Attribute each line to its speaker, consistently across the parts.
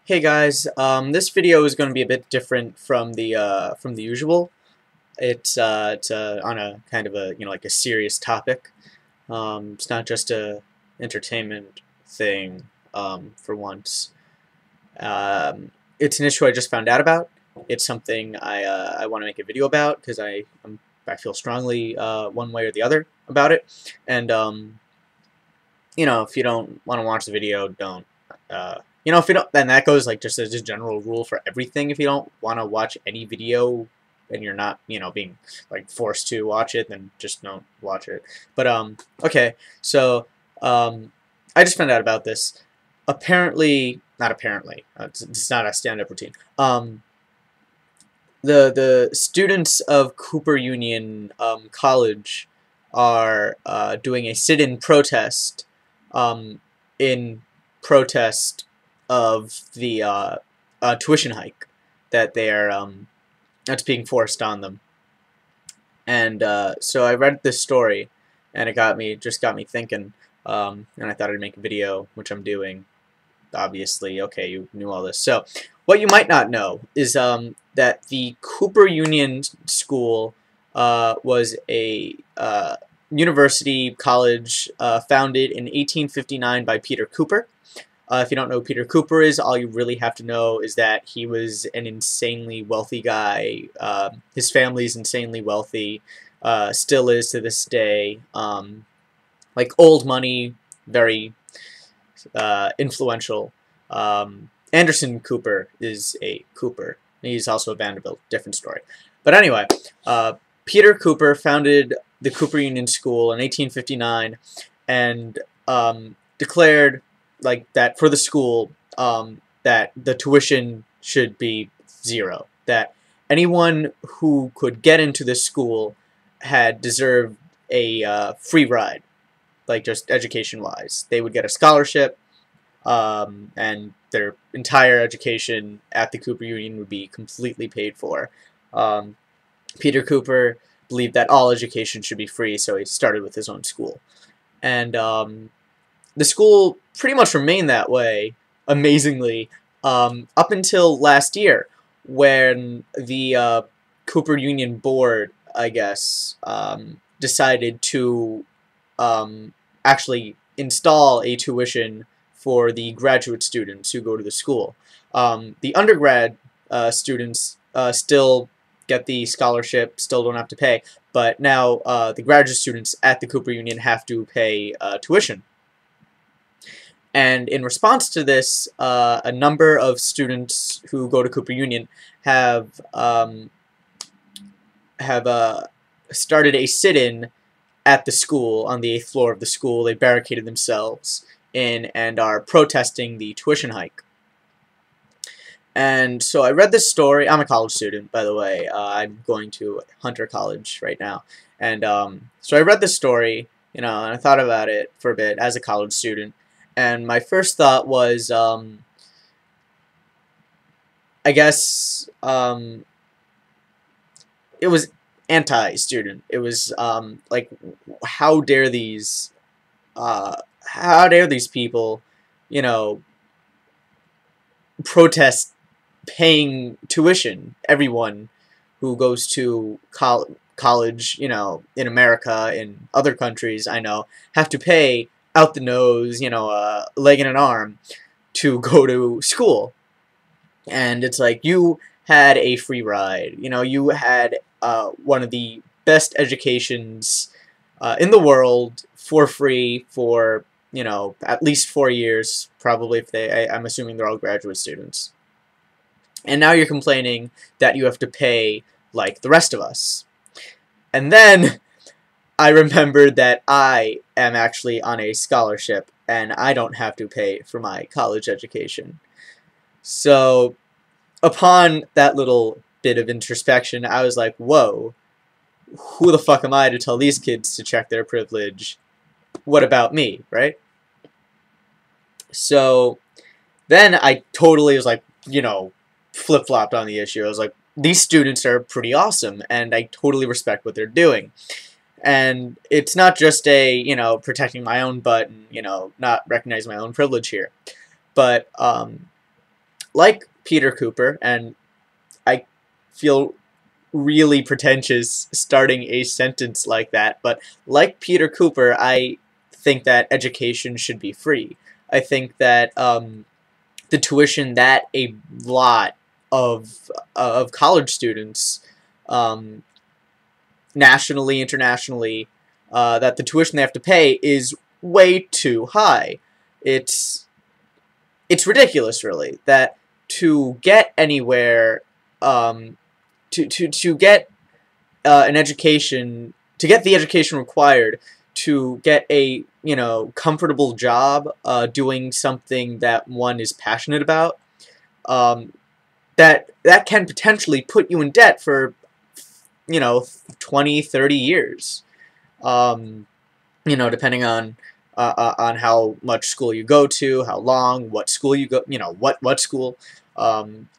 Speaker 1: Hey guys, this video is going to be a bit different from the usual. It's on a kind of a like a serious topic. It's not just a entertainment thing for once. It's an issue I just found out about. It's something I want to make a video about because I feel strongly one way or the other about it. And if you don't want to watch the video, don't. If you don't, then that goes like just as a general rule for everything. If you don't want to watch any video and you're not, being like forced to watch it, then just don't watch it. But okay, so I just found out about this. Apparently, not apparently. It's not a stand-up routine. The students of Cooper Union College are doing a sit-in protest in protest of the tuition hike that they are that's being forced on them. And so I read this story, and it just got me thinking, and I thought I'd make a video, which I'm doing. Obviously, okay, you knew all this. So what you might not know is that the Cooper Union School was a university college founded in 1859 by Peter Cooper. If you don't know who Peter Cooper is, all you really have to know is that he was an insanely wealthy guy. His family's insanely wealthy, still is to this day. Like old money, very influential. Anderson Cooper is a Cooper. He's also a Vanderbilt, different story. But anyway, Peter Cooper founded the Cooper Union School in 1859 and declared like that for the school that the tuition should be zero. That anyone who could get into this school had deserved a free ride, like just education-wise. They would get a scholarship, and their entire education at the Cooper Union would be completely paid for. Peter Cooper believed that all education should be free, so he started with his own school. And the school pretty much remained that way, amazingly, up until last year, when the Cooper Union Board, I guess, decided to actually install a tuition for the graduate students who go to the school. The undergrad students still get the scholarship, still don't have to pay, but now the graduate students at the Cooper Union have to pay tuition. And in response to this, a number of students who go to Cooper Union have started a sit-in at the school, on the 8th floor of the school. They barricaded themselves in and are protesting the tuition hike. And so I read this story. I'm a college student, by the way. I'm going to Hunter College right now. And so I read this story, and I thought about it for a bit as a college student. And my first thought was, I guess, it was anti-student. It was like, how dare these people, protest paying tuition? Everyone who goes to college, in America, in other countries, I know, have to pay out the nose, a leg and an arm to go to school. And it's like, you had a free ride. You had one of the best educations in the world for free for, at least 4 years, probably, if I'm assuming they're all graduate students. And now you're complaining that you have to pay like the rest of us. And then I remembered that I am actually on a scholarship, and I don't have to pay for my college education. So, upon that little bit of introspection, I was like, whoa, who the fuck am I to tell these kids to check their privilege? What about me, right? So, then I totally was like, flip-flopped on the issue. I was like, these students are pretty awesome, and I totally respect what they're doing. And it's not just a, protecting my own butt and, not recognizing my own privilege here. But like Peter Cooper, and I feel really pretentious starting a sentence like that, but like Peter Cooper, I think that education should be free. I think that the tuition that a lot of college students, um, nationally, internationally, that the tuition they have to pay is way too high. It's it's ridiculous, really, that to get anywhere, to get an education, to get the education required to get a comfortable job, doing something that one is passionate about, um, that can potentially put you in debt for 20, 30 years, um, depending on how much school you go to, how long, what school you go, what school.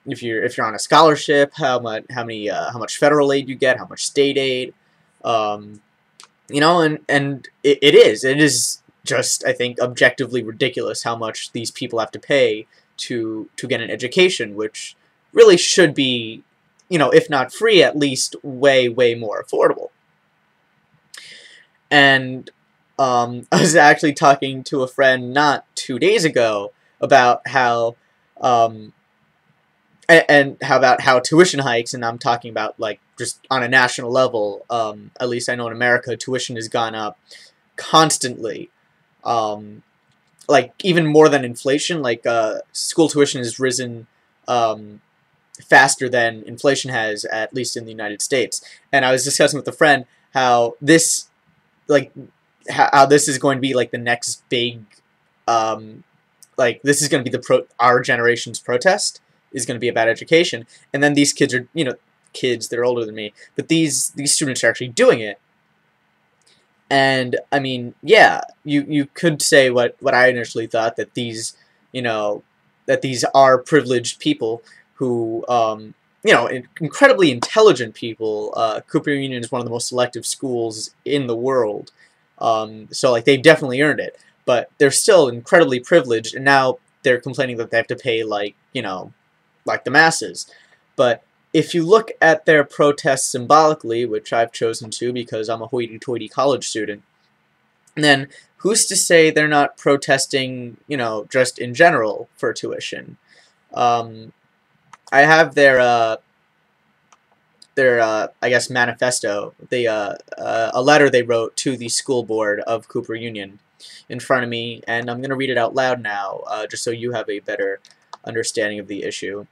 Speaker 1: If you're on a scholarship, how much federal aid you get, how much state aid, um, and it is just, I think, objectively ridiculous how much these people have to pay to get an education, which really should be, if not free, at least way more affordable. And I was actually talking to a friend not 2 days ago about how um, and how about how tuition hikes, and I'm talking about like just on a national level. At least I know in America, tuition has gone up constantly, um, like even more than inflation. Like school tuition has risen um, faster than inflation has, at least in the United States. And I was discussing with a friend how this like how this is going to be like the next big, like this is going to be our generation's protest is going to be about education, and then these kids are kids, they're older than me, but these students are actually doing it. And I mean, yeah, you could say what I initially thought, that you know these are privileged people who incredibly intelligent people. Cooper Union is one of the most selective schools in the world, so like they've definitely earned it, but they're still incredibly privileged, and now they're complaining that they have to pay like the masses. But if you look at their protests symbolically, which I've chosen to because I'm a hoity-toity college student, then who's to say they're not protesting, just in general for tuition? Um, I have their I guess manifesto, a letter they wrote to the school board of Cooper Union in front of me, and I'm going to read it out loud now, just so you have a better understanding of the issue.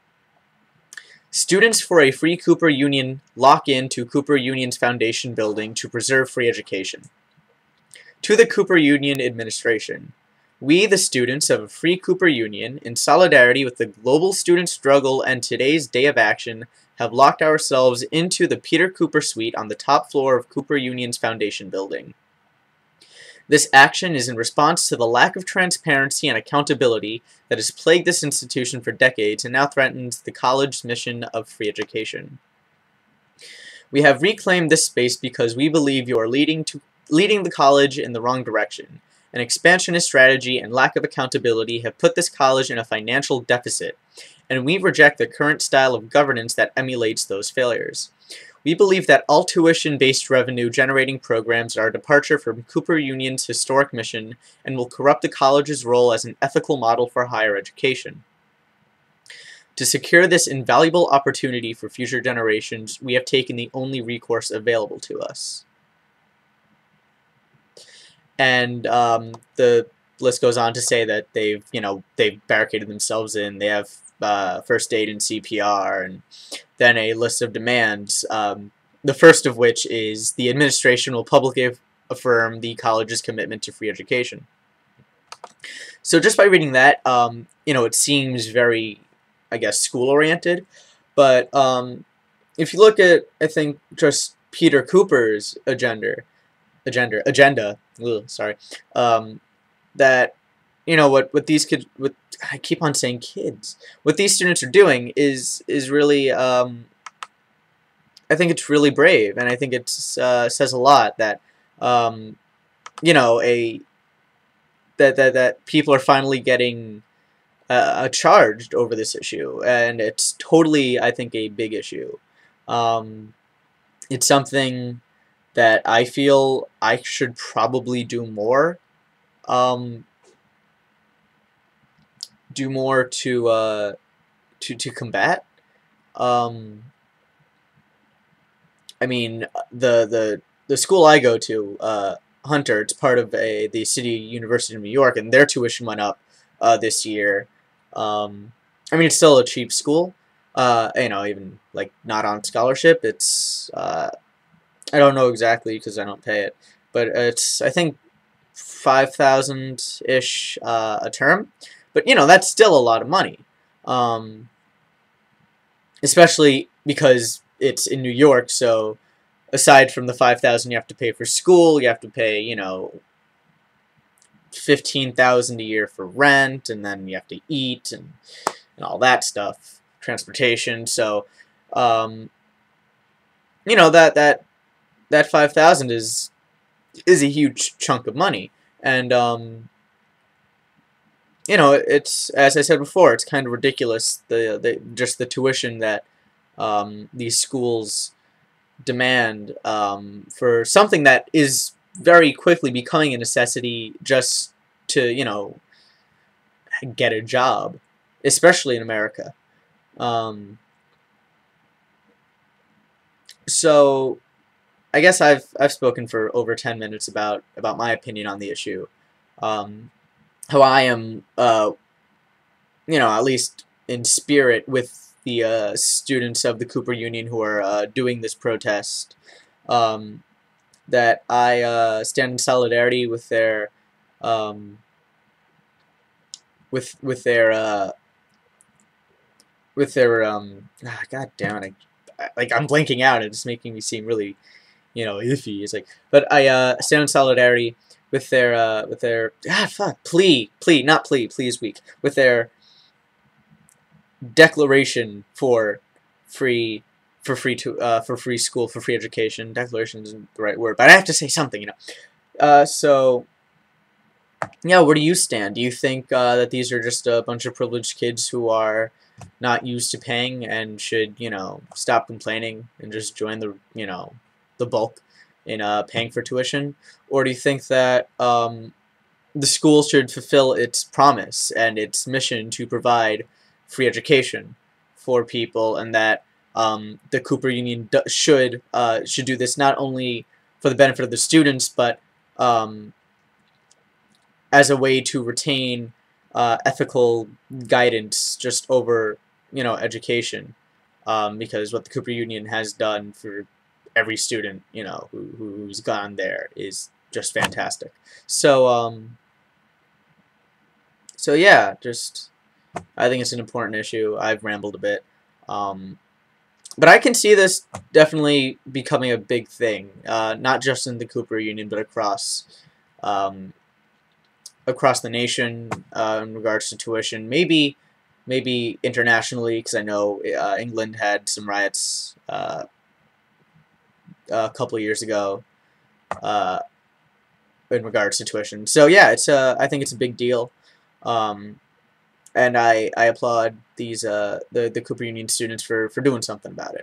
Speaker 1: Students for a free Cooper Union lock in to Cooper Union's foundation building to preserve free education. To the Cooper Union administration, we, the students of a free Cooper Union, in solidarity with the global student struggle and today's day of action, have locked ourselves into the Peter Cooper Suite on the top floor of Cooper Union's foundation building. This action is in response to the lack of transparency and accountability that has plagued this institution for decades and now threatens the college's mission of free education. We have reclaimed this space because we believe you are leading the college in the wrong direction. An expansionist strategy and lack of accountability have put this college in a financial deficit, and we reject the current style of governance that emulates those failures. We believe that all tuition-based revenue-generating programs are a departure from Cooper Union's historic mission and will corrupt the college's role as an ethical model for higher education. To secure this invaluable opportunity for future generations, we have taken the only recourse available to us. And the list goes on to say that they've barricaded themselves in. They have first aid and CPR, and then a list of demands, the first of which is the administration will publicly affirm the college's commitment to free education. So just by reading that, it seems very, I guess, school-oriented, but if you look at, I think, just Peter Cooper's agenda, that what these kids, I keep on saying kids, what these students are doing is really, I think it's really brave, and I think it says a lot that that people are finally getting charged over this issue, and it's totally, I think, a big issue. Um, it's something that I feel I should probably um, do more to combat. Um, I mean, the school I go to, Hunter, it's part of the City University of New York, and their tuition went up this year. I mean, it's still a cheap school. Even like not on scholarship. It's I don't know exactly because I don't pay it, but it's I think 5,000 ish a term. But that's still a lot of money, um, especially because it's in New York. So aside from the 5,000 you have to pay for school, you have to pay 15,000 a year for rent, and then you have to eat and all that stuff, transportation. So um, that 5,000 is a huge chunk of money, and it's, as I said before, it's kind of ridiculous, just the tuition that these schools demand for something that is very quickly becoming a necessity just to get a job, especially in America. Um, so I guess I've spoken for over 10 minutes about my opinion on the issue. Um, how I am, at least in spirit, with the students of the Cooper Union who are doing this protest. Um, that I stand in solidarity with their um, with their God damn it, I'm blanking out. It's making me seem really iffy. It's like, but I stand in solidarity with their not plea, please weak, with their declaration for free for free school, for free education. Declaration isn't the right word, but I have to say something. So yeah, where do you stand? Do you think that these are just a bunch of privileged kids who are not used to paying and should stop complaining and just join the bulk in paying for tuition, or do you think that the school should fulfill its promise and its mission to provide free education for people, and that the Cooper Union should do this not only for the benefit of the students, but um, as a way to retain ethical guidance just over education, because what the Cooper Union has done for every student who's gone there is just fantastic. So yeah, just I think it's an important issue. I've rambled a bit. Um, but I can see this definitely becoming a big thing, not just in the Cooper Union, but um, across the nation in regards to tuition. Maybe internationally, because I know England had some riots a couple of years ago uh, in regards to tuition. So yeah, I think it's a big deal. Um, and I applaud these the Cooper Union students for doing something about it.